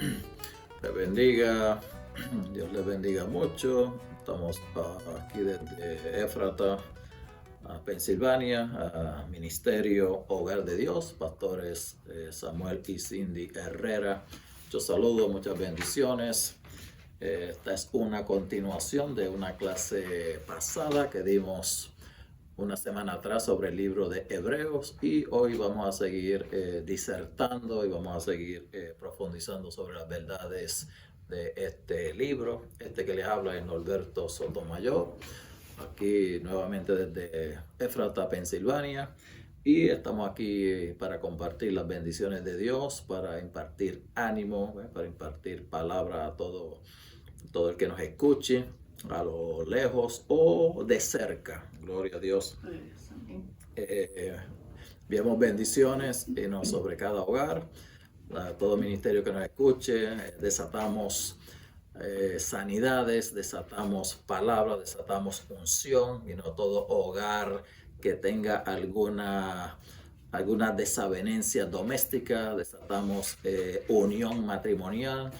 les bendiga, Dios les bendiga mucho. Estamos aquí desde Éfrata, Pensilvania, Ministerio Hogar de Dios, pastores Samuel y Cindy Herrera. Muchos saludos, muchas bendiciones. Esta es una continuación de una clase pasada que dimos una semana atrás sobre el libro de Hebreos, y hoy vamos a seguir disertando y vamos a seguir profundizando sobre las verdades de este libro. Este que les habla es Norberto Sotomayor, aquí nuevamente desde Éfrata, Pensilvania, y estamos aquí para compartir las bendiciones de Dios, para impartir ánimo, para impartir palabra a todo el que nos escuche, a lo lejos o de cerca. Gloria a Dios. Enviamos bendiciones sobre cada hogar, a todo ministerio que nos escuche. Desatamos sanidades, desatamos palabras, desatamos unción, y no todo hogar que tenga alguna desavenencia doméstica, desatamos unión matrimonial.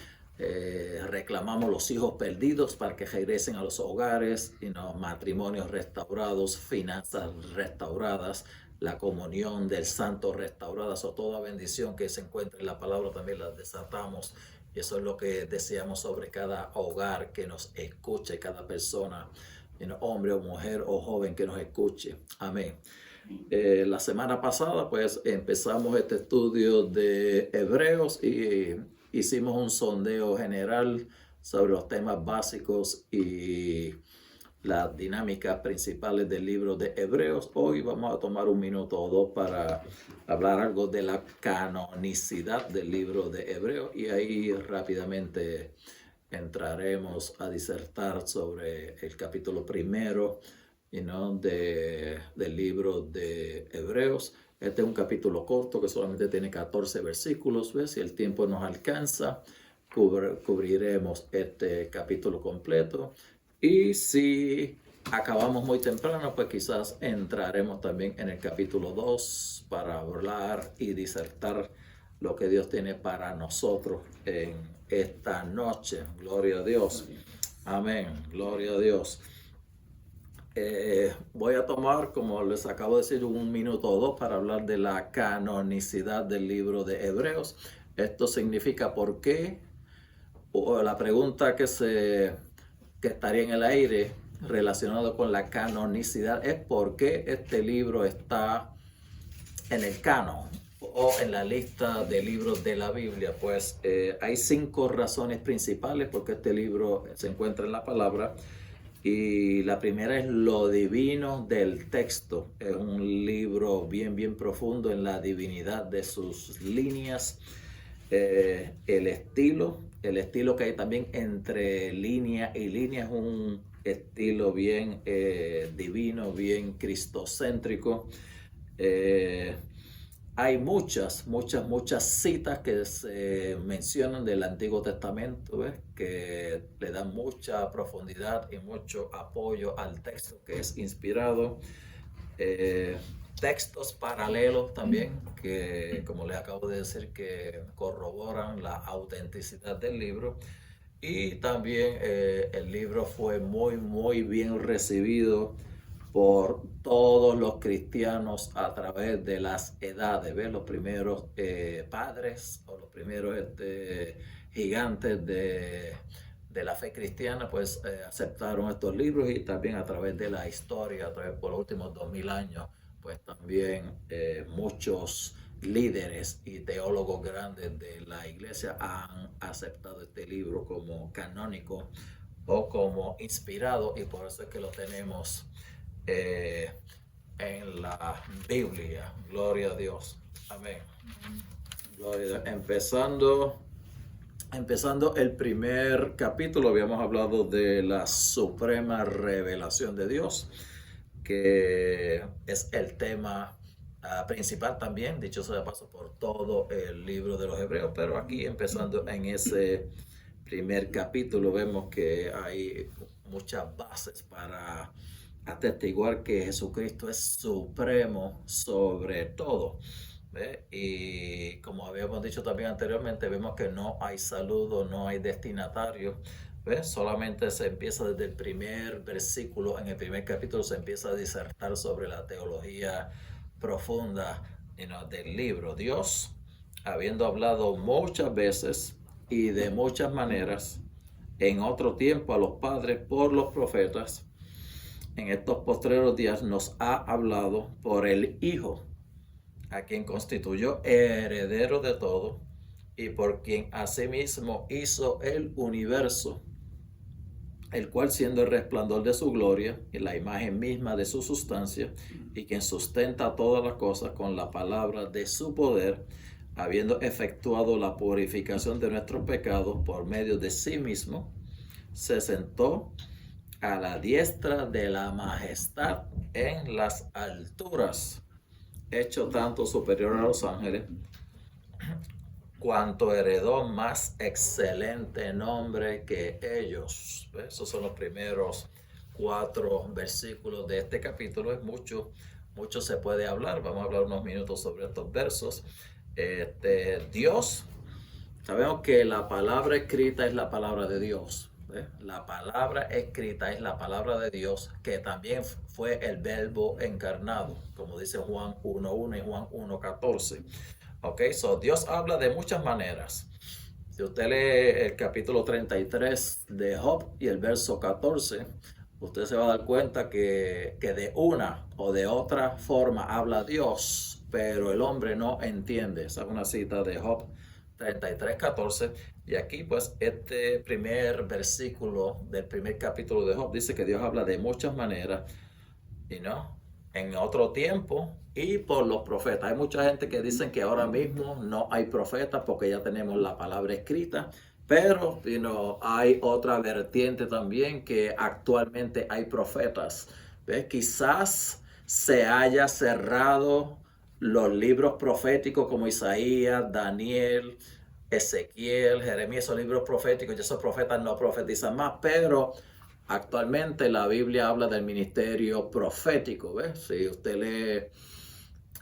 Reclamamos los hijos perdidos para que regresen a los hogares, matrimonios restaurados, finanzas restauradas, la comunión del santo restaurada. O toda bendición que se encuentre en la palabra también la desatamos, y eso es lo que deseamos sobre cada hogar que nos escuche, cada persona, hombre o mujer o joven que nos escuche. Amén. La semana pasada pues empezamos este estudio de Hebreos y hicimos un sondeo general sobre los temas básicos y las dinámicas principales del libro de Hebreos. Hoy vamos a tomar un minuto o dos para hablar algo de la canonicidad del libro de Hebreos, y ahí rápidamente entraremos a disertar sobre el capítulo primero del libro de Hebreos. Este es un capítulo corto que solamente tiene 14 versículos. Si el tiempo nos alcanza, cubriremos este capítulo completo. Y si acabamos muy temprano, pues quizás entraremos también en el capítulo 2 para hablar y disertar lo que Dios tiene para nosotros en esta noche. Gloria a Dios. Amén. Gloria a Dios. Voy a tomar, como les acabo de decir, un minuto o dos para hablar de la canonicidad del libro de Hebreos. Esto significa por qué, o la pregunta que estaría en el aire relacionado con la canonicidad es por qué este libro está en el canon o en la lista de libros de la Biblia. Pues hay 5 razones principales por qué este libro se encuentra en la palabra. Y la primera es lo divino del texto. Es un libro bien profundo en la divinidad de sus líneas. El estilo que hay también entre línea y línea es un estilo bien divino, bien cristocéntrico. Hay muchas citas que se mencionan del Antiguo Testamento, que le dan mucha profundidad y mucho apoyo al texto que es inspirado. Textos paralelos también, que como les acabo de decir, que corroboran la autenticidad del libro. Y también el libro fue muy bien recibido por todos los cristianos a través de las edades. Los primeros padres o los primeros gigantes de la fe cristiana pues aceptaron estos libros, y también a través de la historia, por los últimos 2000 años, pues también muchos líderes y teólogos grandes de la iglesia han aceptado este libro como canónico o como inspirado, y por eso es que lo tenemos en la Biblia. Gloria a Dios. Amén. Gloria a Dios. Empezando el primer capítulo, habíamos hablado de la suprema revelación de Dios, que es el tema principal también, dicho sea de paso, por todo el libro de los Hebreos. Pero aquí, empezando en ese primer capítulo, vemos que hay muchas bases para atestiguar que Jesucristo es supremo sobre todo. ¿Ve? Y como habíamos dicho también anteriormente, vemos que no hay saludo, no hay destinatario. ¿Ves? Solamente se empieza desde el primer versículo, en el primer capítulo se empieza a disertar sobre la teología profunda, del libro. Dios, habiendo hablado muchas veces y de muchas maneras, en otro tiempo a los padres por los profetas, en estos postreros días nos ha hablado por el Hijo, a quien constituyó heredero de todo y por quien asimismo hizo el universo, el cual siendo el resplandor de su gloria y la imagen misma de su sustancia, y quien sustenta todas las cosas con la palabra de su poder, habiendo efectuado la purificación de nuestros pecados por medio de sí mismo, se sentó a la diestra de la majestad en las alturas, hecho tanto superior a los ángeles, cuanto heredó más excelente nombre que ellos. Esos son los primeros 4 versículos de este capítulo. Es mucho se puede hablar. Vamos a hablar unos minutos sobre estos versos. Dios, sabemos que la palabra escrita es la palabra de Dios. La palabra escrita es la palabra de Dios, que también fue el verbo encarnado, como dice Juan 1.1 y Juan 1.14. Ok, so Dios habla de muchas maneras. Si usted lee el capítulo 33 de Job y el verso 14, usted se va a dar cuenta que de una o de otra forma habla Dios, pero el hombre no entiende. Esa es una cita de Job 33:14. Y aquí pues este primer versículo del primer capítulo de Job dice que Dios habla de muchas maneras, en otro tiempo y por los profetas. Hay mucha gente que dicen que ahora mismo no hay profetas porque ya tenemos la palabra escrita, pero hay otra vertiente también, que actualmente hay profetas. ¿Ves? Quizás se haya cerrado los libros proféticos como Isaías, Daniel, Ezequiel, Jeremías, esos libros proféticos, y esos profetas no profetizan más, pero actualmente la Biblia habla del ministerio profético. ¿Ves? Si usted lee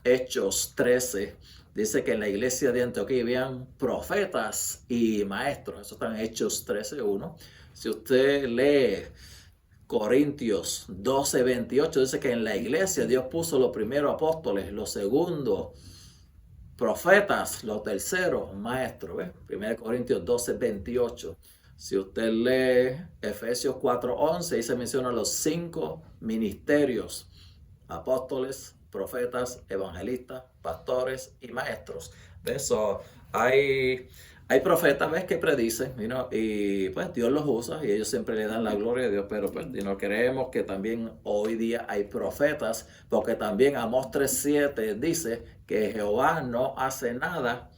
Hechos 13, dice que en la iglesia de Antioquía habían profetas y maestros. Eso está en Hechos 13:1. Si usted lee Corintios 12:28, dice que en la iglesia Dios puso los primeros apóstoles, los segundos profetas, los terceros maestros. 1 Corintios 12:28. Si usted lee Efesios 4:11, ahí se mencionan los 5 ministerios: apóstoles, profetas, evangelistas, pastores y maestros. So, hay profetas, que predicen, y pues Dios los usa y ellos siempre le dan la gloria a Dios, pero pues creemos que también hoy día hay profetas, porque también Amós 3:7 dice que Jehová no hace nada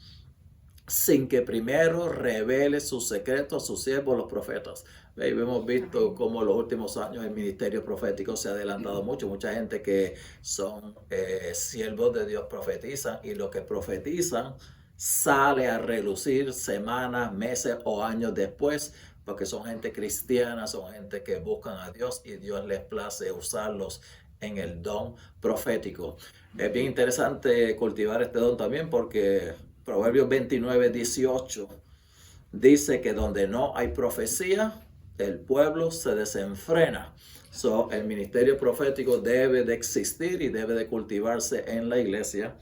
sin que primero revele sus secretos a sus siervos los profetas. Hemos visto cómo en los últimos años el ministerio profético se ha adelantado mucho. Mucha gente que son siervos de Dios profetizan, y lo que profetizan sale a relucir semanas, meses o años después, porque son gente cristiana, son gente que buscan a Dios y Dios les place usarlos en el don profético. Es bien interesante cultivar este don también, porque Proverbios 29:18 dice que donde no hay profecía, el pueblo se desenfrena. El ministerio profético debe de existir y debe de cultivarse en la iglesia,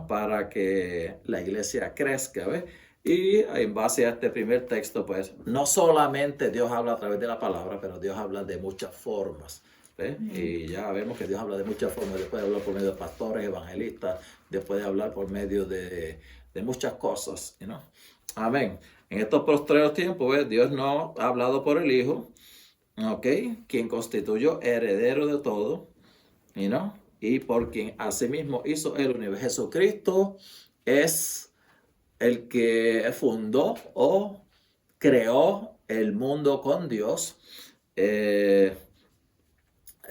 para que la iglesia crezca. ¿Ves? Y en base a este primer texto, pues no solamente Dios habla a través de la palabra, pero Dios habla de muchas formas. Y ya vemos que Dios habla de muchas formas. Dios puede hablar por medio de pastores, evangelistas, Dios puede hablar por medio de muchas cosas. Amén. En estos postreros tiempos, Dios no ha hablado por el Hijo, quien constituyó heredero de todo, y por quien asimismo hizo el universo. Jesucristo es el que fundó o creó el mundo con Dios. El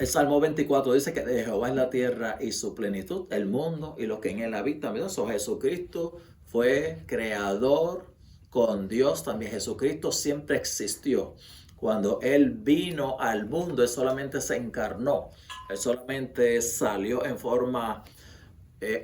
Salmo 24 dice que de Jehová es la tierra y su plenitud, el mundo y los que en él habitan. Jesucristo fue creador con Dios también. Jesucristo siempre existió. Cuando Él vino al mundo, Él solamente se encarnó. Él solamente salió en forma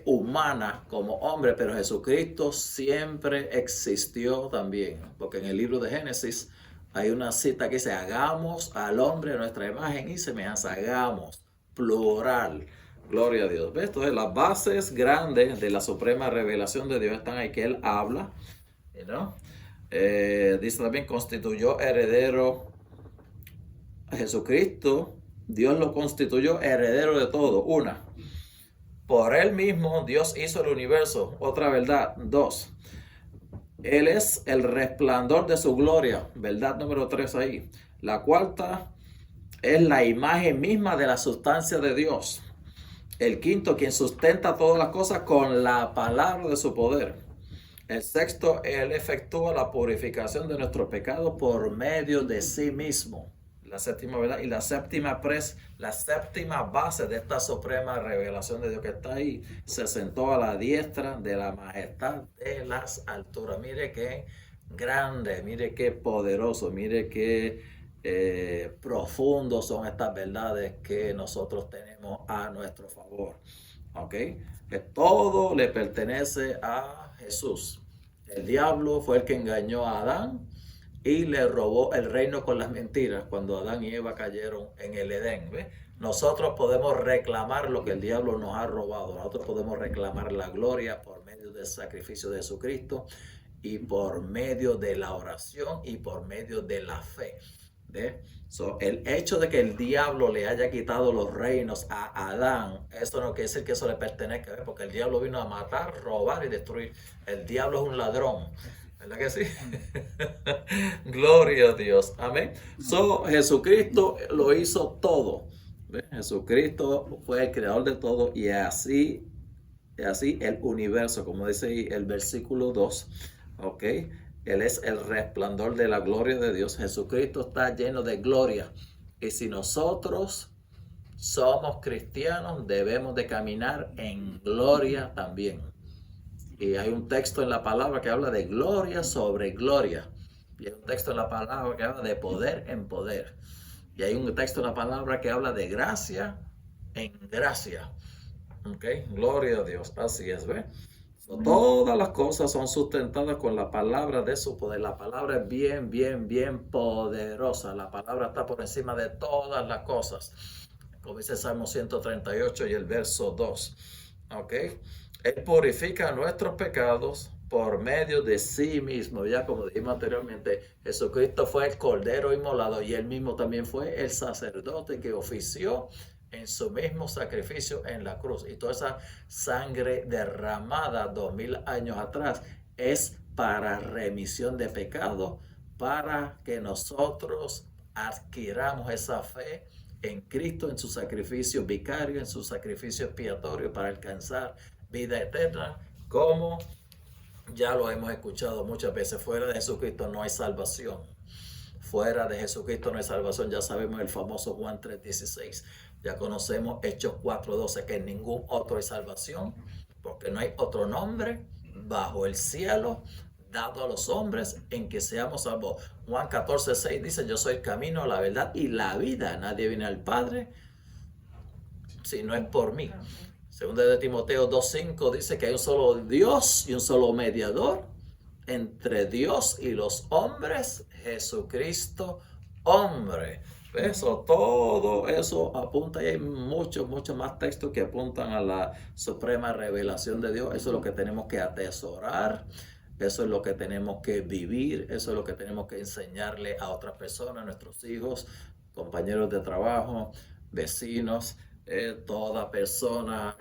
humana como hombre, pero Jesucristo siempre existió también, porque en el libro de Génesis hay una cita que dice, hagamos al hombre a nuestra imagen y semejanza, hagamos, plural, gloria a Dios. ¿Ves? Entonces las bases grandes de la suprema revelación de Dios están ahí, que Él habla, ¿no? Dice también, constituyó heredero a Jesucristo, Dios lo constituyó heredero de todo, una. Por Él mismo Dios hizo el universo. Otra verdad. Dos. Él es el resplandor de su gloria. Verdad número 3 ahí. La cuarta es la imagen misma de la sustancia de Dios. El quinto, quien sustenta todas las cosas con la palabra de su poder. El sexto, Él efectúa la purificación de nuestros pecados por medio de sí mismo. La séptima verdad y la séptima base de esta suprema revelación de Dios que está ahí, se sentó a la diestra de la majestad de las alturas. Mire qué grande, mire qué poderoso, mire qué profundo son estas verdades que nosotros tenemos a nuestro favor. ¿Ok? Que todo le pertenece a Jesús. El diablo fue el que engañó a Adán y le robó el reino con las mentiras cuando Adán y Eva cayeron en el Edén. ¿Ves? Nosotros podemos reclamar lo que el diablo nos ha robado. Nosotros podemos reclamar la gloria por medio del sacrificio de Jesucristo y por medio de la oración y por medio de la fe. ¿Ves? El hecho de que el diablo le haya quitado los reinos a Adán, eso no quiere decir que eso le pertenezca, ¿ves? Porque el diablo vino a matar, robar y destruir. El diablo es un ladrón. ¿Verdad que sí? Gloria a Dios. Amén. Jesucristo lo hizo todo. ¿Ves? Jesucristo fue el creador de todo y así el universo, como dice ahí el versículo 2. ¿Ok? Él es el resplandor de la gloria de Dios. Jesucristo está lleno de gloria. Y si nosotros somos cristianos, debemos de caminar en gloria también. Y hay un texto en la palabra que habla de gloria sobre gloria. Y hay un texto en la palabra que habla de poder en poder. Y hay un texto en la palabra que habla de gracia en gracia. ¿Ok? Gloria a Dios. Así es, ¿ve? Todas las cosas son sustentadas con la palabra de su poder. La palabra es bien, bien, bien poderosa. La palabra está por encima de todas las cosas. Como dice Salmo 138 y el verso 2. ¿Ok? Él purifica nuestros pecados por medio de sí mismo. Ya como dijimos anteriormente, Jesucristo fue el cordero inmolado y él mismo también fue el sacerdote que ofició en su mismo sacrificio en la cruz. Y toda esa sangre derramada 2000 años atrás es para remisión de pecado, para que nosotros adquiramos esa fe en Cristo, en su sacrificio vicario, en su sacrificio expiatorio para alcanzar vida eterna, como ya lo hemos escuchado muchas veces. Fuera de Jesucristo no hay salvación. Fuera de Jesucristo no hay salvación. Ya sabemos el famoso Juan 3:16. Ya conocemos Hechos 4:12, que en ningún otro hay salvación, porque no hay otro nombre bajo el cielo dado a los hombres en que seamos salvos. Juan 14:6 dice, yo soy el camino, la verdad y la vida. Nadie viene al Padre si no es por mí. Segunda de Timoteo 2:5 dice que hay un solo Dios y un solo mediador entre Dios y los hombres, Jesucristo, hombre. Eso, todo eso apunta, y hay muchos más textos que apuntan a la suprema revelación de Dios. Eso es lo que tenemos que atesorar, eso es lo que tenemos que vivir, eso es lo que tenemos que enseñarle a otras personas, a nuestros hijos, compañeros de trabajo, vecinos. Toda persona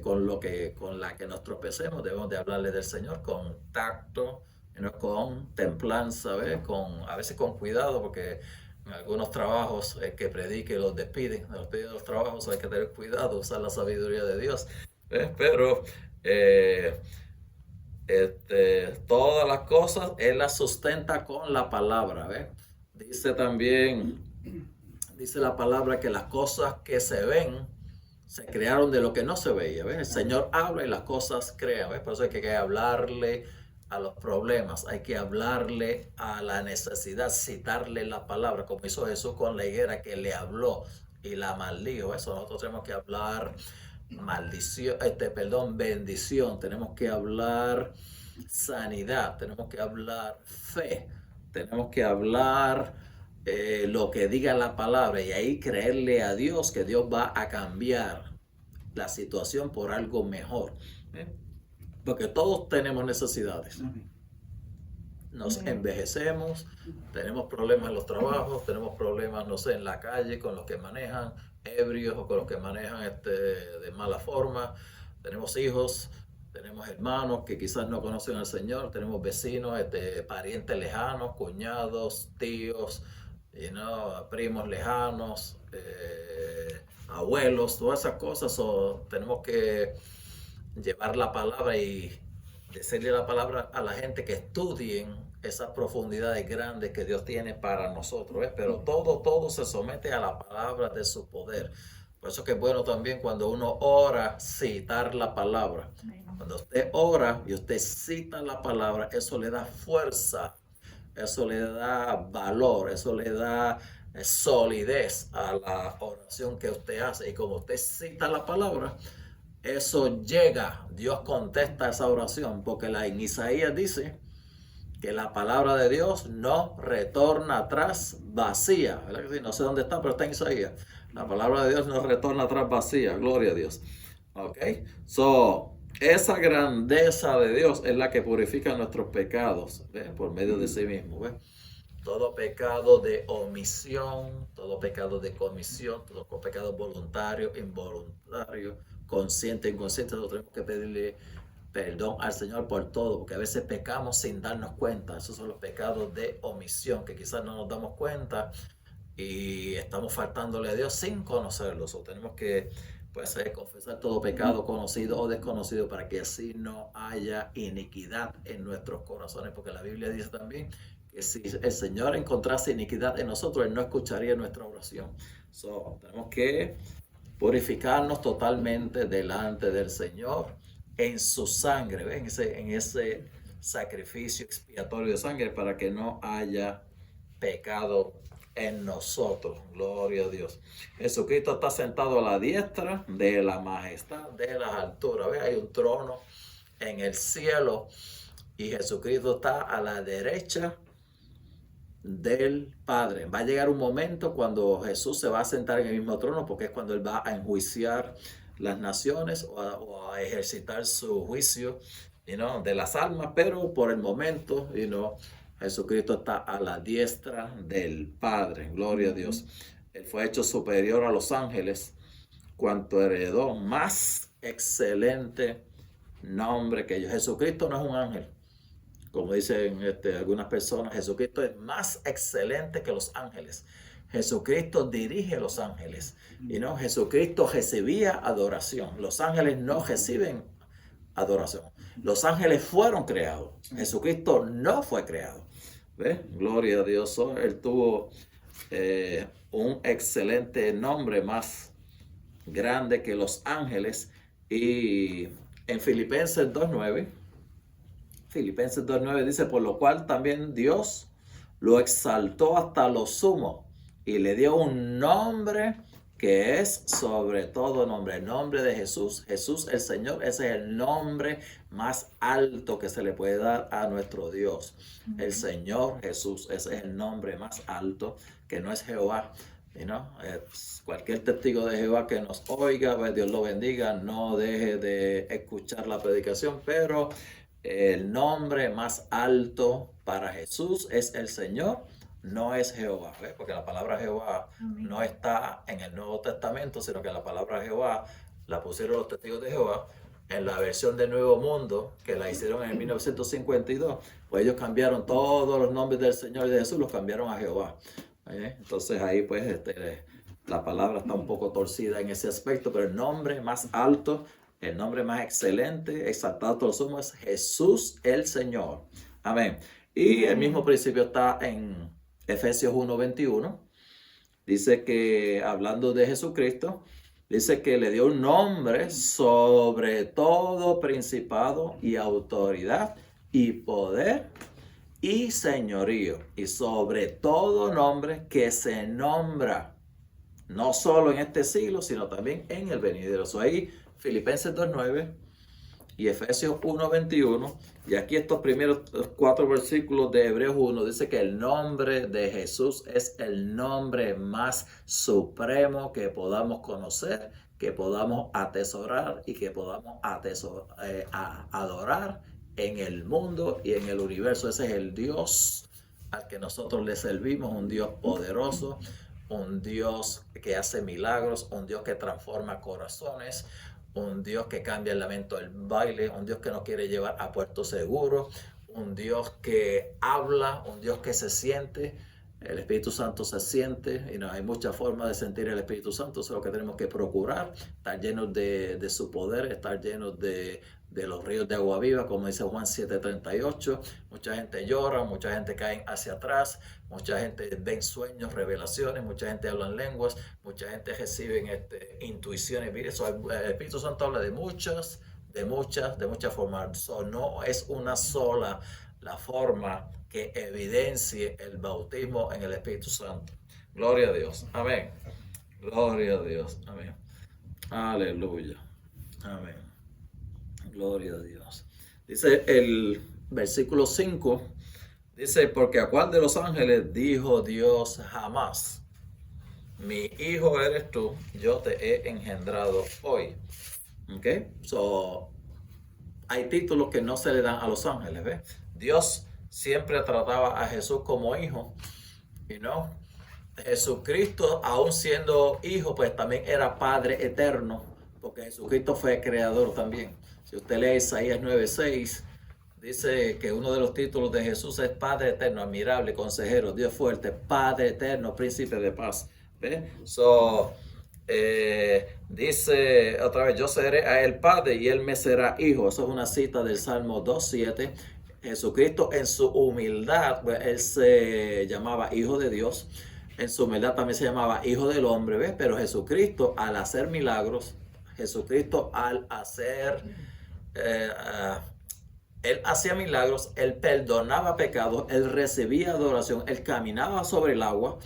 con la que nos tropecemos debemos de hablarle del Señor con tacto, con templanza, a veces con cuidado, porque en algunos trabajos que predique los despiden. Los piden los trabajos, hay que tener cuidado, usar la sabiduría de Dios. Pero todas las cosas Él las sustenta con la palabra. Dice también, dice la palabra que las cosas que se ven se crearon de lo que no se veía. ¿Ves? El Señor habla y las cosas crean. ¿Ves? Por eso hay que hablarle a los problemas, hay que hablarle a la necesidad, citarle la palabra, como hizo Jesús con la higuera, que le habló y la maldijo. Eso nosotros tenemos que hablar bendición, tenemos que hablar sanidad, tenemos que hablar fe, tenemos que hablar lo que diga la palabra y ahí creerle a Dios que Dios va a cambiar la situación por algo mejor. Porque todos tenemos necesidades. Nos envejecemos, tenemos problemas en los trabajos, tenemos problemas, no sé, en la calle con los que manejan ebrios o con los que manejan de mala forma. Tenemos hijos, tenemos hermanos que quizás no conocen al Señor, tenemos vecinos, parientes lejanos, cuñados, tíos, primos lejanos, abuelos, todas esas cosas. Tenemos que llevar la palabra y decirle la palabra a la gente que estudien esas profundidades grandes que Dios tiene para nosotros, ¿ves? Pero todo se somete a la palabra de su poder. Por eso que es bueno también cuando uno ora, citar la palabra. Cuando usted ora y usted cita la palabra, eso le da fuerza, eso le da valor, eso le da solidez a la oración que usted hace. Y como usted cita la palabra, eso llega, Dios contesta esa oración, porque en Isaías dice que la palabra de Dios no retorna atrás vacía. ¿Verdad que sí? No sé dónde está, pero está en Isaías. La palabra de Dios no retorna atrás vacía. Gloria a Dios. Ok. Esa grandeza de Dios es la que purifica nuestros pecados, ¿ves? Por medio de sí mismo. ¿Ves? Todo pecado de omisión, todo pecado de comisión, todo pecado voluntario, involuntario, consciente, inconsciente, nosotros tenemos que pedirle perdón al Señor por todo, porque a veces pecamos sin darnos cuenta. Esos son los pecados de omisión, que quizás no nos damos cuenta y estamos faltándole a Dios sin conocerlos. O tenemos que confesar todo pecado conocido o desconocido para que así no haya iniquidad en nuestros corazones, porque la Biblia dice también que si el Señor encontrase iniquidad en nosotros, Él no escucharía nuestra oración. Tenemos que purificarnos totalmente delante del Señor en su sangre, ¿ven? En ese sacrificio expiatorio de sangre, para que no haya pecado en nosotros. Gloria a Dios. Jesucristo está sentado a la diestra de la majestad de las alturas. ¿Ven? Hay un trono en el cielo y Jesucristo está a la derecha del Padre. Va a llegar un momento cuando Jesús se va a sentar en el mismo trono, porque es cuando Él va a enjuiciar las naciones o a ejercitar su juicio de las almas, pero por el momento Jesucristo está a la diestra del Padre. Gloria a Dios. Él fue hecho superior a los ángeles, cuanto heredó más excelente nombre que ellos. Jesucristo no es un ángel, como dicen algunas personas. Jesucristo es más excelente que los ángeles. Jesucristo dirige los ángeles. Jesucristo recibía adoración. Los ángeles no reciben adoración. Los ángeles fueron creados. Jesucristo no fue creado. ¿Ves? Gloria a Dios. Él tuvo un excelente nombre, más grande que los ángeles. Y en Filipenses 2.9 dice: por lo cual también Dios lo exaltó hasta lo sumo y le dio un nombre que es sobre todo nombre. El nombre de Jesús, Jesús el Señor, ese es el nombre más alto que se le puede dar a nuestro Dios. El Señor Jesús, ese es el nombre más alto, que no es Jehová. Cualquier testigo de Jehová que nos oiga, Dios lo bendiga, no deje de escuchar la predicación, pero el nombre más alto para Jesús es el Señor, no es Jehová, ¿ves? Porque la palabra Jehová no está en el Nuevo Testamento, sino que la palabra Jehová la pusieron los testigos de Jehová en la versión del Nuevo Mundo, que la hicieron en 1952. Pues ellos cambiaron todos los nombres del Señor y de Jesús, los cambiaron a Jehová. Entonces ahí la palabra está un poco torcida en ese aspecto, pero el nombre más alto, el nombre más excelente, exaltado todo sumo, es Jesús el Señor. Amén. Y el mismo principio está en Efesios 1:21. Dice que, hablando de Jesucristo, dice que le dio un nombre sobre todo principado y autoridad y poder y señorío, y sobre todo nombre que se nombra, no solo en este siglo, sino también en el venidero. Ahí Filipenses 2:9 y Efesios 1:21. Y aquí estos primeros 4 versículos de Hebreos 1 dice que el nombre de Jesús es el nombre más supremo que podamos conocer, que podamos atesorar y que podamos adorar en el mundo y en el universo. Ese es el Dios al que nosotros le servimos, un Dios poderoso, un Dios que hace milagros, un Dios que transforma corazones, un Dios que cambia el lamento del baile, un Dios que nos quiere llevar a puerto seguro, un Dios que habla, un Dios que se siente. El Espíritu Santo se siente y no hay muchas formas de sentir el Espíritu Santo. Eso es lo que tenemos que procurar, estar llenos de su poder, estar llenos de los ríos de agua viva, como dice Juan 7:38. Mucha gente llora, mucha gente cae hacia atrás, mucha gente ve sueños, revelaciones, mucha gente habla en lenguas, mucha gente recibe intuiciones. Mire, eso, el Espíritu Santo habla de muchas formas. So, no es una sola la forma que evidencie el bautismo en el Espíritu Santo. Gloria a Dios. Amén. Gloria a Dios. Amén. Aleluya. Amén. Gloria a Dios. Dice el versículo 5, dice, porque a cuál de los ángeles dijo Dios jamás, mi hijo eres tú, yo te he engendrado hoy. ¿Ok? So, hay títulos que no se le dan a los ángeles, ¿ves? Dios siempre trataba a Jesús como hijo, y no, Jesucristo, aún siendo hijo, pues también era Padre eterno, porque Jesucristo fue creador también. Si usted lee Isaías 9:6, dice que uno de los títulos de Jesús es Padre eterno, admirable, consejero, Dios fuerte, Padre eterno, príncipe de paz. ¿Ves? So, dice otra vez, yo seré a él padre y él me será hijo. Eso es una cita del Salmo 2:7. Jesucristo en su humildad, pues, él se llamaba hijo de Dios. En su humildad también se llamaba hijo del hombre, ¿ves? Pero Jesucristo al hacer milagros, Jesucristo al hacer, él hacía milagros, él perdonaba pecados, él recibía adoración, él caminaba sobre el agua.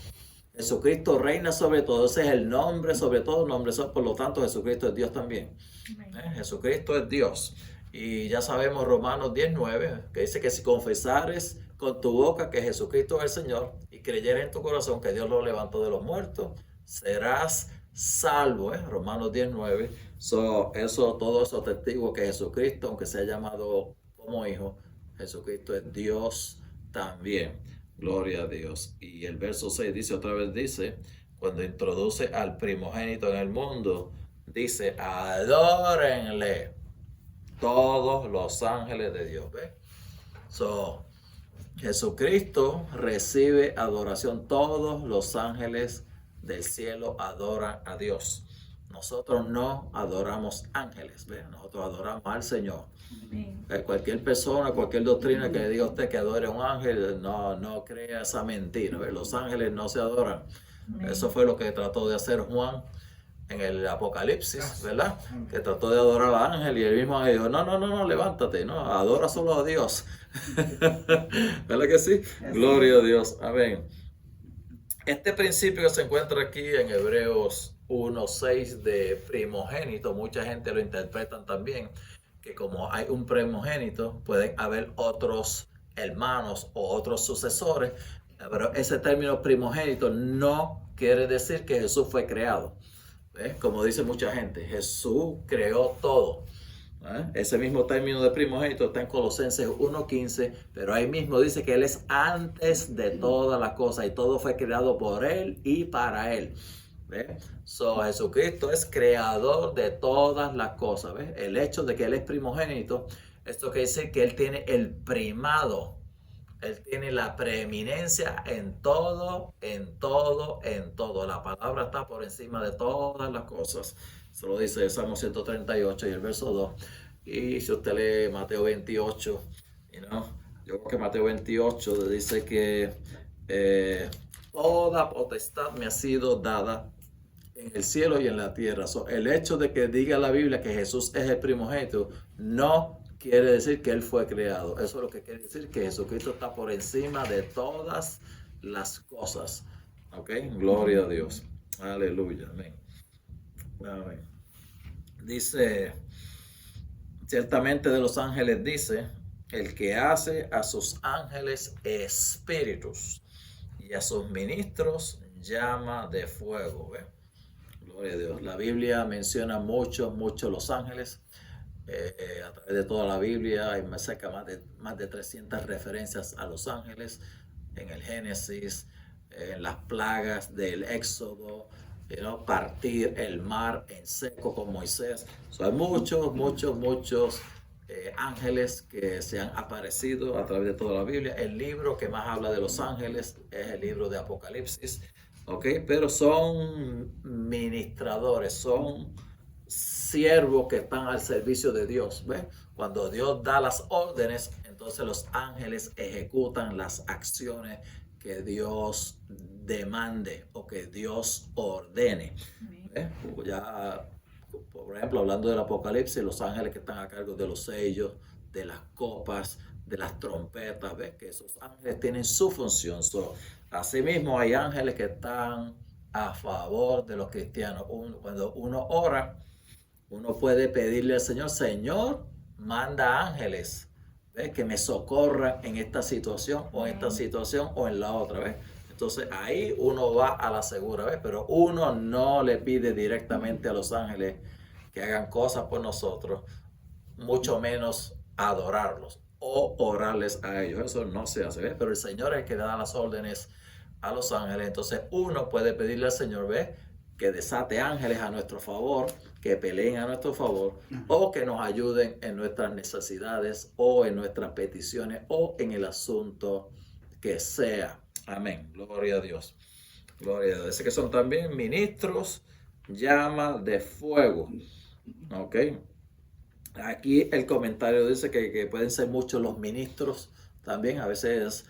Jesucristo reina sobre todo, ese es el nombre sobre todo nombre, por lo tanto Jesucristo es Dios también. Jesucristo es Dios. Y ya sabemos Romanos 10:9, que dice que si confesares con tu boca que Jesucristo es el Señor y creyeres en tu corazón que Dios lo levantó de los muertos, serás salvo. Romanos 10:9. Todo eso testigo que Jesucristo, aunque sea llamado como hijo, Jesucristo es Dios también. Gloria a Dios. Y el verso 6 dice, otra vez dice, cuando introduce al primogénito en el mundo, dice, adórenle todos los ángeles de Dios. ¿Ves? Jesucristo recibe adoración. Todos los ángeles del cielo adoran a Dios. Nosotros no adoramos ángeles, ¿ves? Nosotros adoramos al Señor. Cualquier persona, cualquier doctrina que le diga a usted que adore a un ángel, no crea esa mentira, ¿ves? Los ángeles no se adoran. Eso fue lo que trató de hacer Juan en el Apocalipsis, ¿verdad? Que trató de adorar al ángel y el mismo ángel dijo, no, levántate, no, adora solo a Dios. ¿Verdad que sí? Gloria a Dios, amén. Este principio que se encuentra aquí en Hebreos 1:6 de primogénito, mucha gente lo interpreta también, que como hay un primogénito, pueden haber otros hermanos o otros sucesores, pero ese término primogénito no quiere decir que Jesús fue creado. Como dice mucha gente, Jesús creó todo. Ese mismo término de primogénito está en Colosenses 1:15, pero ahí mismo dice que Él es antes de todas las cosas y todo fue creado por Él y para Él. Jesucristo es creador de todas las cosas. ¿Ves? El hecho de que Él es primogénito, esto quiere decir que Él tiene el primado. Él tiene la preeminencia en todo. La palabra está por encima de todas las cosas. Eso lo dice el Salmo 138 y el verso 2. Y si usted lee Mateo 28, yo creo que Mateo 28 dice que toda potestad me ha sido dada en el cielo y en la tierra. El hecho de que diga la Biblia que Jesús es el primogénito no quiere decir que Él fue creado. Eso es lo que quiere decir, que Jesucristo está por encima de todas las cosas. ¿Ok? Gloria a Dios. Aleluya. Amén. Amén. Dice, ciertamente de los ángeles dice, el que hace a sus ángeles espíritus y a sus ministros llama de fuego. ¿Ve? Gloria a Dios. La Biblia menciona mucho los ángeles. A través de toda la Biblia hay cerca más de 300 referencias a los ángeles en el Génesis, en las plagas del Éxodo, partir el mar en seco con Moisés. Hay muchos ángeles que se han aparecido a través de toda la Biblia. El libro que más habla de los ángeles es el libro de Apocalipsis, pero son ministradores, son siervos que están al servicio de Dios. ¿Ve? Cuando Dios da las órdenes, entonces los ángeles ejecutan las acciones que Dios demande o que Dios ordene. Ya, por ejemplo, hablando del Apocalipsis, los ángeles que están a cargo de los sellos, de las copas, de las trompetas, ¿ves? Que esos ángeles tienen su función. Asimismo, hay ángeles que están a favor de los cristianos. Cuando uno ora, uno puede pedirle al Señor, Señor, manda ángeles, ¿ves? Que me socorran en esta situación o en esta situación o en la otra, ¿ves? Entonces ahí uno va a la segura, ¿ves? Pero uno no le pide directamente a los ángeles que hagan cosas por nosotros, mucho menos adorarlos o orarles a ellos. Eso no se hace, ¿ves? Pero el Señor es el que le da las órdenes a los ángeles. Entonces uno puede pedirle al Señor, ¿ves? Que desate ángeles a nuestro favor, que peleen a nuestro favor, o que nos ayuden en nuestras necesidades o en nuestras peticiones o en el asunto que sea. Amén. Gloria a Dios. Gloria a Dios. Dice que son también ministros, llama de fuego. Ok. Aquí el comentario dice que pueden ser muchos los ministros también. A veces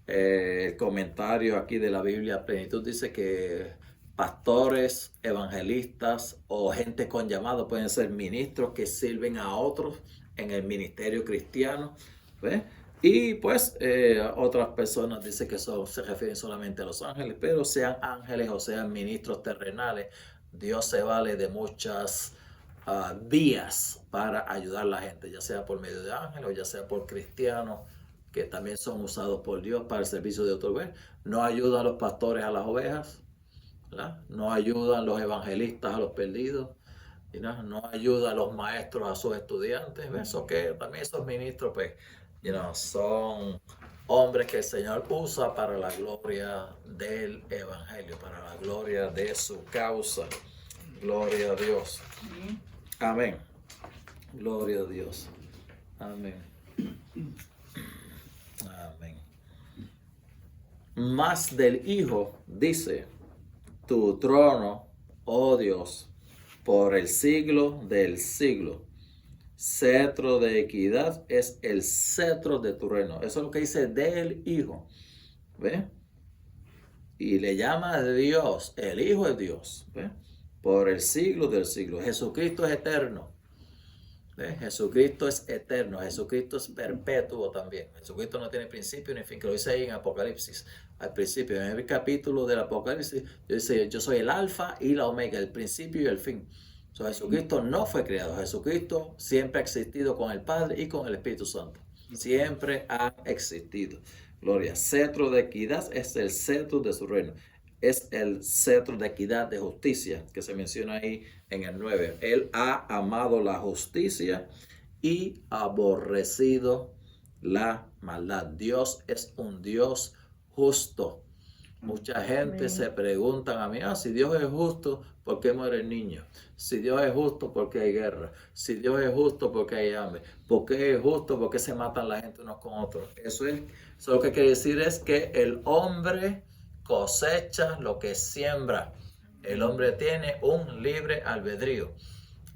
el comentario aquí de la Biblia Plenitud dice que pastores, evangelistas o gente con llamado pueden ser ministros que sirven a otros en el ministerio cristiano. ¿Ves? Y pues otras personas dicen que se refieren solamente a los ángeles, pero sean ángeles o sean ministros terrenales, Dios se vale de muchas vías para ayudar a la gente, ya sea por medio de ángeles o ya sea por cristianos que también son usados por Dios para el servicio de otros. No ayudan los pastores a las ovejas, ¿verdad? No ayudan los evangelistas a los perdidos, no ayudan los maestros a sus estudiantes. ¿Ves? Que también esos ministros pues son hombres que el Señor usa para la gloria del evangelio, para la gloria de su causa. Gloria a Dios. Amén. Gloria a Dios. Amén. Amén. Más del Hijo dice, tu trono, oh Dios, por el siglo del siglo. Cetro de equidad es el cetro de tu reino. Eso es lo que dice del Hijo. ¿Ve? Y le llama a Dios. El Hijo es Dios. ¿Ve? Por el siglo del siglo. Jesucristo es eterno. ¿Ve? Jesucristo es eterno. Jesucristo es perpetuo también. Jesucristo no tiene principio ni fin. Que lo dice ahí en Apocalipsis. Al principio, en el capítulo del Apocalipsis, dice, yo soy el alfa y la omega, el principio y el fin. Jesucristo no fue creado. Jesucristo siempre ha existido con el Padre y con el Espíritu Santo. Siempre ha existido. Gloria. Cetro de equidad es el cetro de su reino. Es el cetro de equidad, de justicia, que se menciona ahí en el 9. Él ha amado la justicia y aborrecido la maldad. Dios es un Dios justo. Mucha gente se pregunta a mí, si Dios es justo, ¿por qué muere el niño? Si Dios es justo, ¿por qué hay guerra? Si Dios es justo, ¿por qué hay hambre? ¿Por qué es justo? ¿Por qué se matan la gente unos con otros? Eso lo que quiere decir es que el hombre cosecha lo que siembra. El hombre tiene un libre albedrío.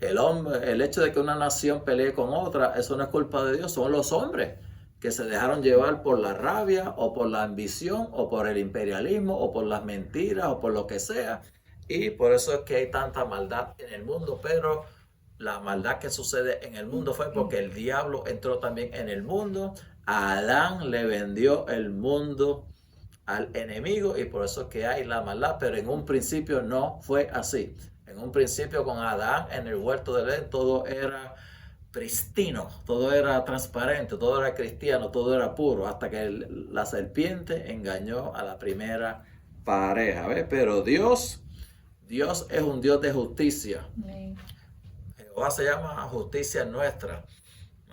El hecho de que una nación pelee con otra, eso no es culpa de Dios, son los hombres que se dejaron llevar por la rabia o por la ambición o por el imperialismo o por las mentiras o por lo que sea. Y por eso es que hay tanta maldad en el mundo. Pero la maldad que sucede en el mundo fue porque el diablo entró también en el mundo. A Adán le vendió el mundo al enemigo y por eso es que hay la maldad. Pero en un principio no fue así. En un principio con Adán en el huerto del Edén todo era pristino, todo era transparente, todo era cristiano, todo era puro, hasta que la serpiente engañó a la primera pareja, ¿ves? Pero Dios es un Dios de justicia. Jehová se llama justicia nuestra,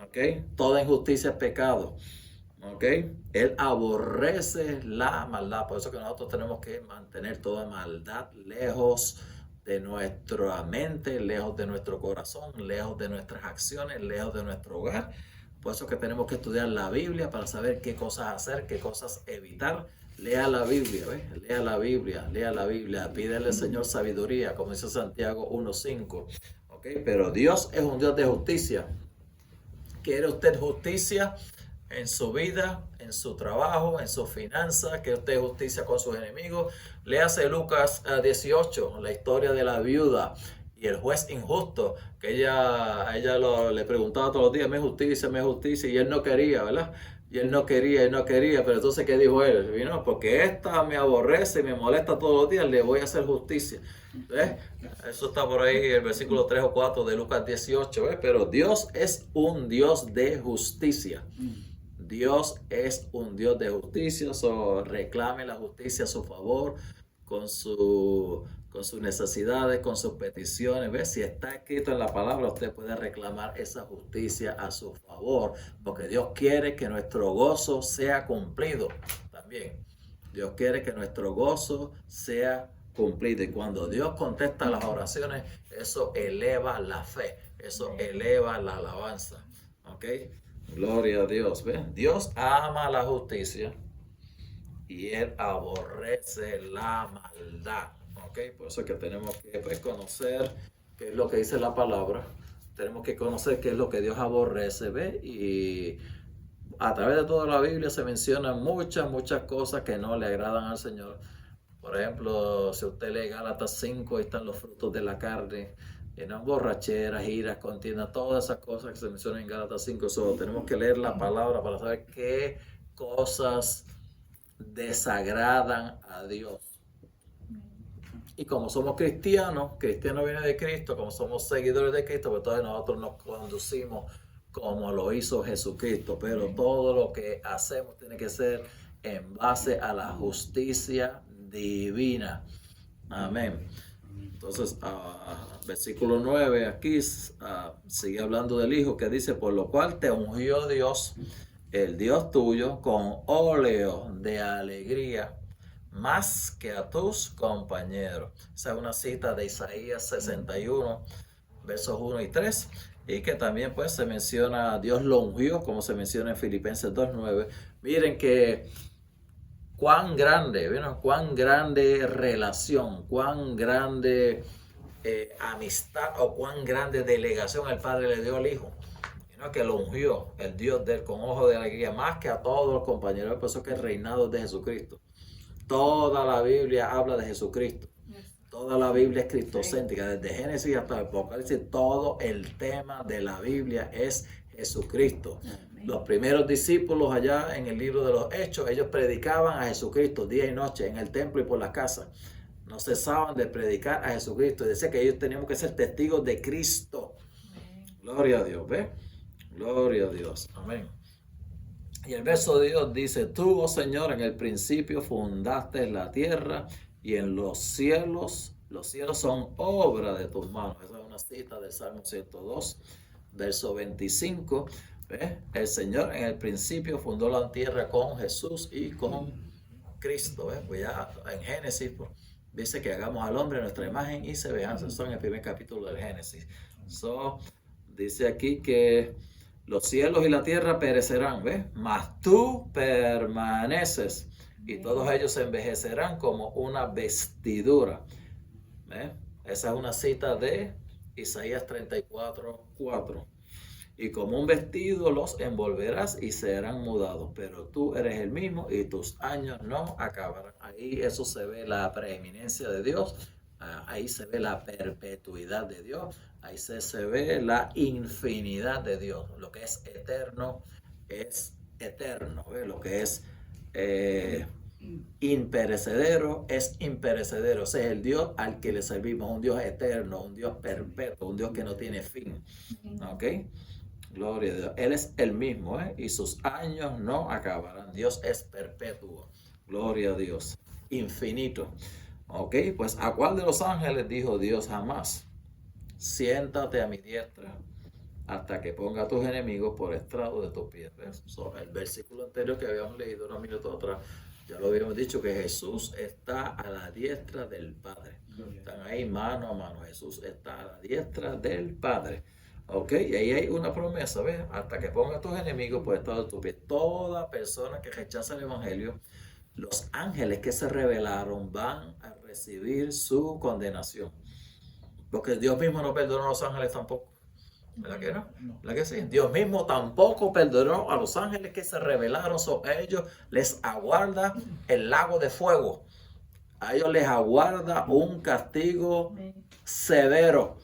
¿ok? Toda injusticia es pecado, ¿ok? Él aborrece la maldad, por eso que nosotros tenemos que mantener toda maldad lejos de nuestra mente, lejos de nuestro corazón, lejos de nuestras acciones, lejos de nuestro hogar. Por eso que tenemos que estudiar la Biblia para saber qué cosas hacer, qué cosas evitar. Lea la Biblia, ¿ves? Lea la Biblia, lea la Biblia. Pídele al Señor sabiduría, como dice Santiago 1:5. ¿Ok? Pero Dios es un Dios de justicia. ¿Quiere usted justicia en su vida, en su trabajo, en sus finanzas? ¿Quiere usted justicia con sus enemigos? Léase Lucas 18, la historia de la viuda y el juez injusto, que ella le preguntaba todos los días, me justicia, y él no quería, ¿verdad? Y él no quería, pero entonces, ¿qué dijo él? Vino, porque esta me aborrece y me molesta todos los días, le voy a hacer justicia. ¿Ves? Eso está por ahí, el versículo 3 o 4 de Lucas 18, ¿ves? Pero Dios es un Dios de justicia. Dios es un Dios de justicia, reclame la justicia a su favor, con sus necesidades, con sus peticiones. ¿Ves? Si está escrito en la palabra, usted puede reclamar esa justicia a su favor, porque Dios quiere que nuestro gozo sea cumplido también. Dios quiere que nuestro gozo sea cumplido. Y cuando Dios contesta las oraciones, eso eleva la fe, eso eleva la alabanza. ¿Ok? Gloria a Dios. ¿Ven? Dios ama la justicia y Él aborrece la maldad. ¿Ok? Por eso es que tenemos que conocer qué es lo que dice la palabra. Tenemos que conocer qué es lo que Dios aborrece. ¿Ve? Y a través de toda la Biblia se mencionan muchas cosas que no le agradan al Señor. Por ejemplo, si usted lee Gálatas 5, ahí están los frutos de la carne, borracheras, iras, contiendas, todas esas cosas que se mencionan en Gálatas 5. Solo tenemos que leer la palabra para saber qué cosas desagradan a Dios. Y como somos cristianos, cristiano viene de Cristo, como somos seguidores de Cristo, pues entonces nosotros nos conducimos como lo hizo Jesucristo. Pero todo lo que hacemos tiene que ser en base a la justicia divina. Amén. Entonces, versículo 9, aquí sigue hablando del Hijo, que dice, por lo cual te ungió Dios, el Dios tuyo, con óleo de alegría, más que a tus compañeros. Esa es una cita de Isaías 61, versos 1 y 3, y que también pues se menciona, Dios lo ungió, como se menciona en Filipenses 2:9. Miren que cuán grande, ¿vieron? Cuán grande relación, cuán grande amistad o cuán grande delegación el Padre le dio al Hijo. Que lo ungió, el Dios de él, con ojo de alegría, más que a todos los compañeros. Por eso que el reinado es de Jesucristo. Toda la Biblia habla de Jesucristo. Toda la Biblia es cristocéntrica, desde Génesis hasta Apocalipsis. Todo el tema de la Biblia es Jesucristo. Los primeros discípulos allá en el libro de los Hechos, ellos predicaban a Jesucristo día y noche en el templo y por las casas. No cesaban de predicar a Jesucristo. Y decía que ellos teníamos que ser testigos de Cristo. Gloria a Dios, ¿ves? Gloria a Dios. Amén. Y el verso de Dios dice, tú, oh Señor, en el principio fundaste la tierra y en los cielos son obra de tus manos. Esa es una cita del Salmo 102, verso 25. ¿Ves? El Señor en el principio fundó la tierra con Jesús y con Cristo. ¿Ves? Pues ya en Génesis pues, dice que hagamos al hombre a nuestra imagen y semejanza. Eso en el primer capítulo del Génesis. Dice aquí que los cielos y la tierra perecerán, ¿ves? Mas tú permaneces y todos ellos se envejecerán como una vestidura. ¿Ves? Esa es una cita de Isaías 34:4. Y como un vestido los envolverás y serán mudados, pero tú eres el mismo y tus años no acabarán. Ahí eso se ve la preeminencia de Dios, ahí se ve la perpetuidad de Dios, ahí se ve la infinidad de Dios. Lo que es eterno es eterno, ¿ves? Lo que es imperecedero, es imperecedero. Ese es el Dios al que le servimos, un Dios eterno, un Dios perpetuo, un Dios que no tiene fin. ¿Ok? Gloria a Dios. Él es el mismo, y sus años no acabarán. Dios es perpetuo. Gloria a Dios. Infinito. ¿Ok? Pues ¿a cuál de los ángeles dijo Dios jamás? Siéntate a mi diestra hasta que ponga a tus enemigos por estrado de tus pies. El versículo anterior que habíamos leído unos minutos atrás, ya lo habíamos dicho que Jesús está a la diestra del Padre. Están ahí mano a mano. Jesús está a la diestra del Padre. Ok, y ahí hay una promesa, ¿ves? Hasta que ponga a tus enemigos por estrado de tus pies. Toda persona que rechaza el Evangelio, los ángeles que se rebelaron van a recibir su condenación. Porque Dios mismo no perdonó a los ángeles tampoco. ¿Verdad que no? ¿Verdad que sí? Dios mismo tampoco perdonó a los ángeles que se rebelaron. A ellos les aguarda el lago de fuego. A ellos les aguarda un castigo severo.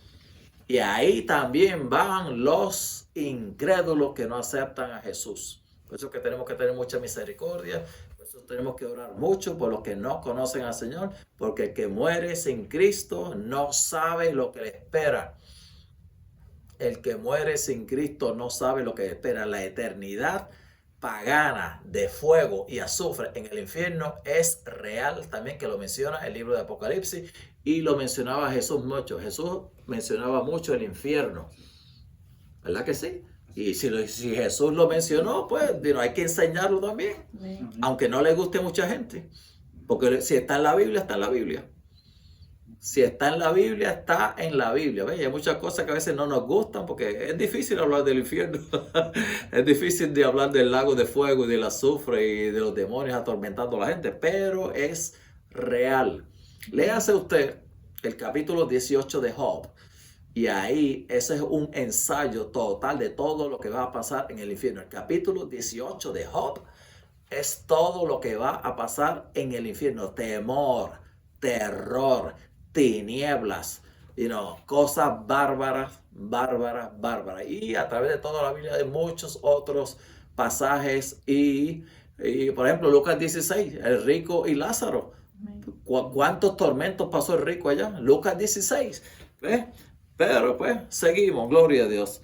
Y ahí también van los incrédulos que no aceptan a Jesús. Por eso que tenemos que tener mucha misericordia. Por eso tenemos que orar mucho por los que no conocen al Señor. Porque el que muere sin Cristo no sabe lo que le espera. El que muere sin Cristo no sabe lo que le espera. La eternidad pagana de fuego y azufre en el infierno es real también, que lo menciona el libro de Apocalipsis, y lo mencionaba Jesús mucho. Jesús mencionaba mucho el infierno, ¿verdad que sí? Y si Jesús lo mencionó, pues hay que enseñarlo también, aunque no le guste a mucha gente, porque si está en la Biblia, está en la Biblia. Si está en la Biblia, está en la Biblia. ¿Ves? Hay muchas cosas que a veces no nos gustan porque es difícil hablar del infierno. Es difícil de hablar del lago de fuego y del azufre y de los demonios atormentando a la gente, pero es real. Léase usted el capítulo 18 de Job y ahí ese es un ensayo total de todo lo que va a pasar en el infierno. El capítulo 18 de Job es todo lo que va a pasar en el infierno. Temor, terror, tinieblas, cosas bárbaras. Y a través de toda la Biblia hay muchos otros pasajes y por ejemplo, Lucas 16, el rico y Lázaro. ¿Cuántos tormentos pasó el rico allá? Lucas 16. ¿Ves? Pero pues seguimos, gloria a Dios.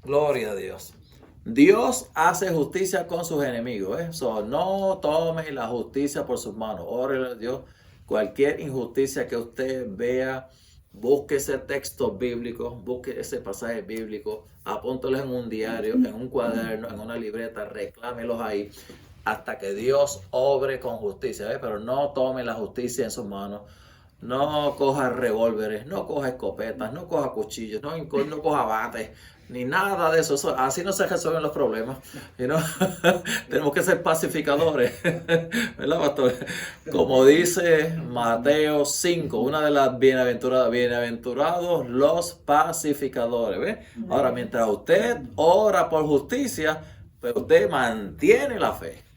Gloria a Dios. Dios hace justicia con sus enemigos. No tome la justicia por sus manos. Órale a Dios. Cualquier injusticia que usted vea, busque ese texto bíblico, busque ese pasaje bíblico, apúntelos en un diario, en un cuaderno, en una libreta, reclámelos ahí hasta que Dios obre con justicia. Pero no tome la justicia en sus manos. No coja revólveres, no coja escopetas, no coja cuchillos, no coja bates, ni nada de eso. Así no se resuelven los problemas. Tenemos que ser pacificadores. ¿Verdad, pastor? Como dice Mateo 5, una de las bienaventurados los pacificadores. ¿Ves? Ahora, mientras usted ora por justicia, pues usted mantiene la fe.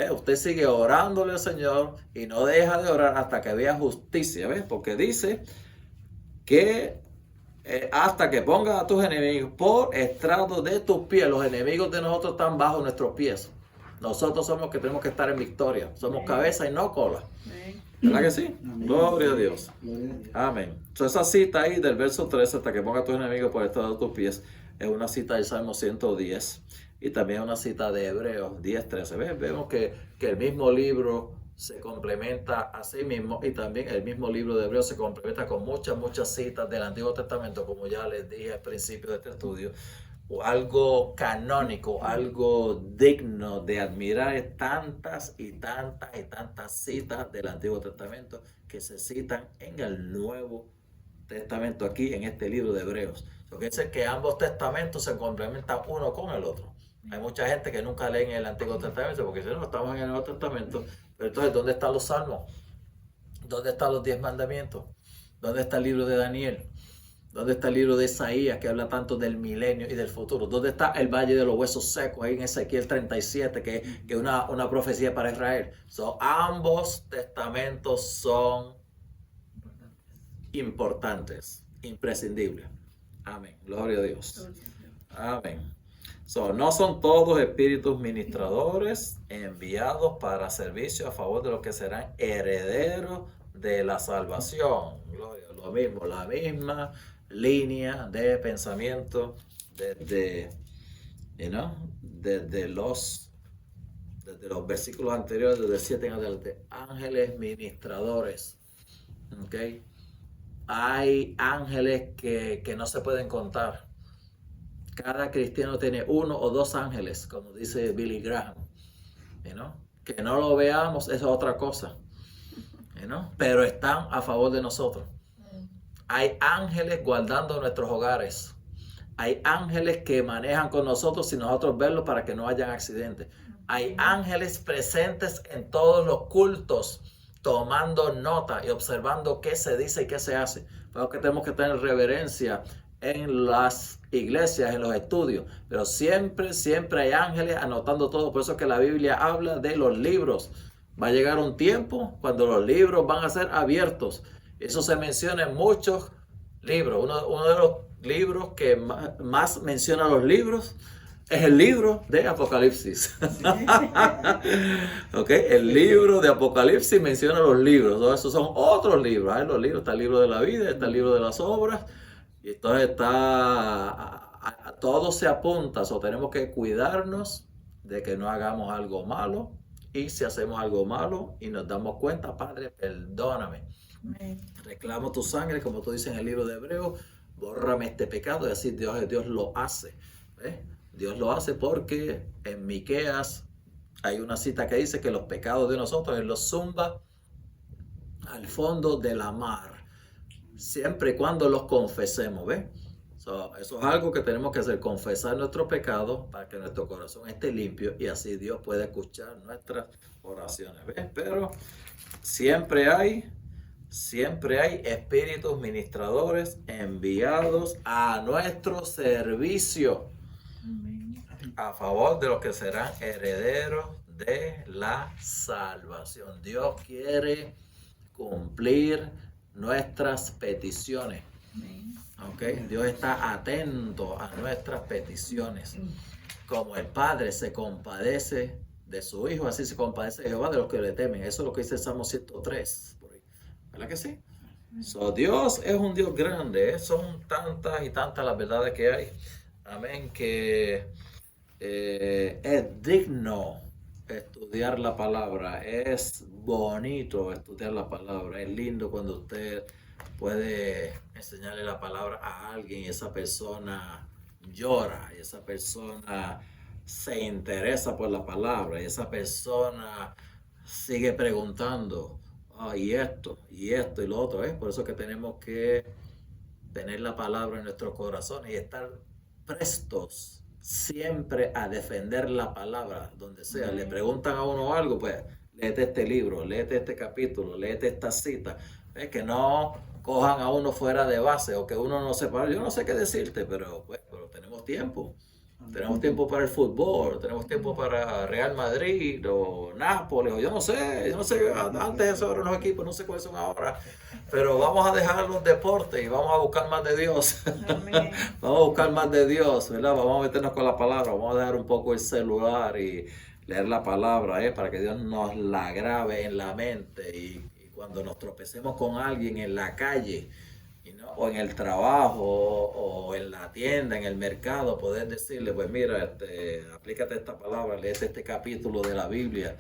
Usted sigue orándole al Señor y no deja de orar hasta que vea justicia, ¿ves? Porque dice que hasta que ponga a tus enemigos por estrado de tus pies. Los enemigos de nosotros están bajo nuestros pies. Nosotros somos los que tenemos que estar en victoria. Somos cabeza y no cola. ¿Verdad que sí? Amén. Gloria a Dios. Amén. Entonces esa cita ahí del verso 13, hasta que ponga a tus enemigos por estrado de tus pies, es una cita del Salmo 110. Y también una cita de Hebreos 10:13. Vemos que el mismo libro se complementa a sí mismo, y también el mismo libro de Hebreos se complementa con muchas citas del Antiguo Testamento, como ya les dije al principio de este estudio. O algo canónico, algo digno de admirar es tantas citas del Antiguo Testamento que se citan en el Nuevo Testamento, aquí en este libro de Hebreos. Lo que dice que ambos testamentos se complementan uno con el otro. Hay mucha gente que nunca lee en el Antiguo Testamento porque si no, estamos en el Nuevo Testamento. Pero entonces, ¿dónde están los salmos? ¿Dónde están los 10 mandamientos? ¿Dónde está el libro de Daniel? ¿Dónde está el libro de Isaías, que habla tanto del milenio y del futuro? ¿Dónde está el valle de los huesos secos, ahí en Ezequiel 37, que es una profecía para Israel? Ambos testamentos son importantes, imprescindibles. Amén. Gloria a Dios. Amén. No son todos espíritus ministradores enviados para servicio a favor de los que serán herederos de la salvación. Gloria, lo mismo, la misma línea de pensamiento desde, desde los versículos anteriores, desde el 7 en adelante. Ángeles ministradores. ¿Okay? Hay ángeles que no se pueden contar. Cada cristiano tiene 1 o 2 ángeles, como dice Billy Graham. Que no lo veamos es otra cosa. Pero están a favor de nosotros. Hay ángeles guardando nuestros hogares. Hay ángeles que manejan con nosotros sin nosotros verlos para que no hayan accidentes. Hay ángeles presentes en todos los cultos, tomando nota y observando qué se dice y qué se hace. Por eso que tenemos que tener reverencia en las iglesias, en los estudios. Pero siempre hay ángeles anotando todo. Por eso que la Biblia habla de los libros. Va a llegar un tiempo cuando los libros van a ser abiertos. Eso se menciona en muchos libros. Uno de los libros que más menciona los libros es el libro de Apocalipsis. Okay, el libro de Apocalipsis menciona los libros. Todos esos son otros libros. Los libros, está el libro de la vida, está el libro de las obras. Y entonces todo se apunta. Tenemos que cuidarnos de que no hagamos algo malo. Y si hacemos algo malo y nos damos cuenta, Padre, perdóname. Reclamo tu sangre, como tú dices en el libro de Hebreos, bórrame este pecado. Y así Dios lo hace. Dios lo hace porque en Miqueas hay una cita que dice que los pecados de nosotros Él los zumba al fondo de la mar, siempre y cuando los confesemos. Eso es algo que tenemos que hacer, confesar nuestros pecados para que nuestro corazón esté limpio y así Dios puede escuchar nuestras oraciones. Pero siempre hay espíritus ministradores enviados a nuestro servicio a favor de los que serán herederos de la salvación. Dios quiere cumplir nuestras peticiones. Okay. Dios está atento a nuestras peticiones. Como el Padre se compadece de su Hijo, así se compadece de Jehová de los que le temen. Eso es lo que dice el Salmo 103. ¿Verdad que sí? Dios es un Dios grande. Son tantas y tantas las verdades que hay. Amén. Que es digno estudiar la palabra. Es bonito estudiar la palabra. Es lindo cuando usted puede enseñarle la palabra a alguien y esa persona llora, y esa persona se interesa por la palabra, y esa persona sigue preguntando, y esto y lo otro. Por eso que tenemos que tener la palabra en nuestro corazón y estar prestos siempre a defender la palabra donde sea. Le preguntan a uno algo, pues léete este libro, léete este capítulo, léete esta cita. Que no cojan a uno fuera de base o que uno no sepa. Yo no sé qué decirte, pero tenemos tiempo. Tenemos tiempo para el fútbol, tenemos tiempo para Real Madrid o Nápoles, o yo no sé, antes eso eran los equipos, no sé cuáles son ahora, pero vamos a dejar los deportes y vamos a buscar más de Dios. Vamos a buscar más de Dios, ¿verdad? Vamos a meternos con la palabra, vamos a dejar un poco el celular y leer la palabra, para que Dios nos la grabe en la mente y cuando nos tropecemos con alguien en la calle, o en el trabajo, o en la tienda, en el mercado, poder decirle, pues mira, aplícate esta palabra, léete este capítulo de la Biblia,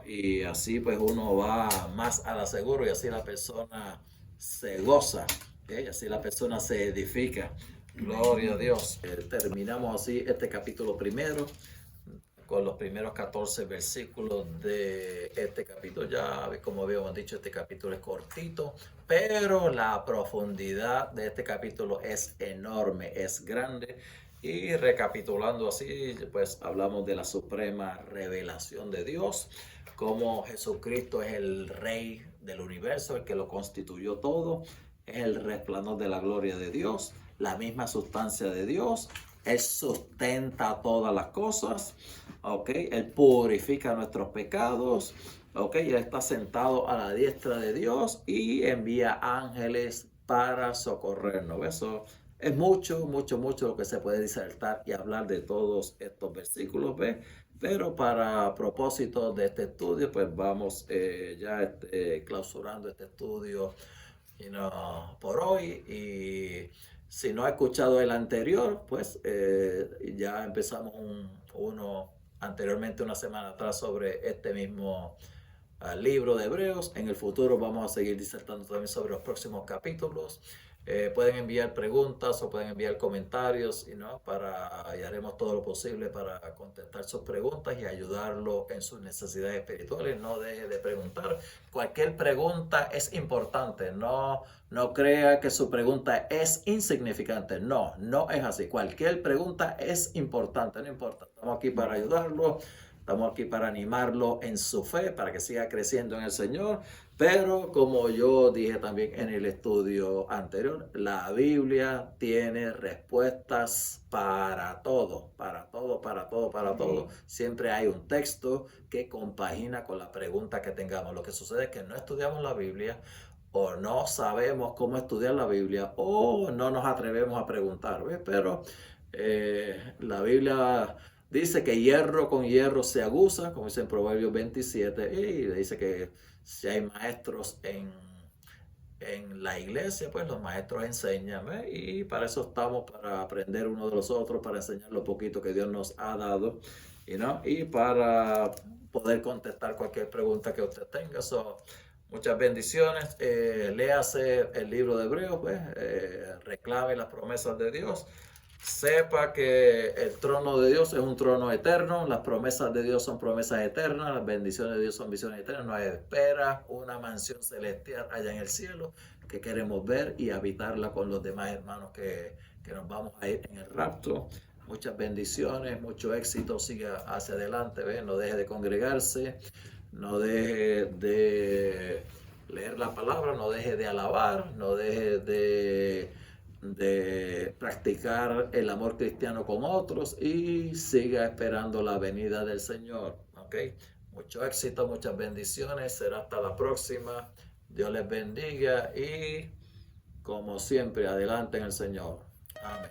y así pues uno va más a la seguro y así la persona se goza, y así la persona se edifica. Gloria a Dios. Terminamos así este capítulo primero, con los primeros 14 versículos de este capítulo. Ya como habíamos dicho, este capítulo es cortito, pero la profundidad de este capítulo es enorme, es grande. Y recapitulando así, pues hablamos de la suprema revelación de Dios, cómo Jesucristo es el Rey del universo, el que lo constituyó todo, es el resplandor de la gloria de Dios, la misma sustancia de Dios. Él sustenta todas las cosas, Él purifica nuestros pecados, Él está sentado a la diestra de Dios y envía ángeles para socorrernos. Eso Es mucho, mucho, mucho lo que se puede disertar y hablar de todos estos versículos, ¿ves? Pero para propósito de este estudio, pues vamos ya clausurando este estudio por hoy. Y si no ha escuchado el anterior, pues ya empezamos uno anteriormente, una semana atrás, sobre este mismo libro de Hebreos. En el futuro vamos a seguir disertando también sobre los próximos capítulos. Pueden enviar preguntas o pueden enviar comentarios y haremos todo lo posible para contestar sus preguntas y ayudarlo en sus necesidades espirituales. No deje de preguntar. Cualquier pregunta es importante. No crea que su pregunta es insignificante. No es así. Cualquier pregunta es importante, no importa. Estamos aquí para ayudarlo. Estamos aquí para animarlo en su fe, para que siga creciendo en el Señor. Pero como yo dije también en el estudio anterior, la Biblia tiene respuestas para todo, para todo, para todo, para todo. Siempre hay un texto que compagina con la pregunta que tengamos. Lo que sucede es que no estudiamos la Biblia, o no sabemos cómo estudiar la Biblia, o no nos atrevemos a preguntar, ¿ves? Pero la Biblia dice que hierro con hierro se aguza, como dice en Proverbios 27, y dice que si hay maestros en la iglesia, pues los maestros enseñan, ¿ves? Y para eso estamos, para aprender uno de los otros, para enseñar lo poquito que Dios nos ha dado, y para poder contestar cualquier pregunta que usted tenga. Muchas bendiciones. Léase el libro de Hebreos, pues, reclame las promesas de Dios. Sepa que el trono de Dios es un trono eterno, las promesas de Dios son promesas eternas, las bendiciones de Dios son visiones eternas. Nos espera una mansión celestial allá en el cielo que queremos ver y habitarla con los demás hermanos que nos vamos a ir en el rapto. Muchas bendiciones, mucho éxito, siga hacia adelante, ¿ves? No deje de congregarse, no deje de leer la palabra, no deje de alabar, no deje de practicar el amor cristiano con otros y siga esperando la venida del Señor. ¿Ok? Mucho éxito, muchas bendiciones. Será hasta la próxima. Dios les bendiga y como siempre, adelante en el Señor. Amén.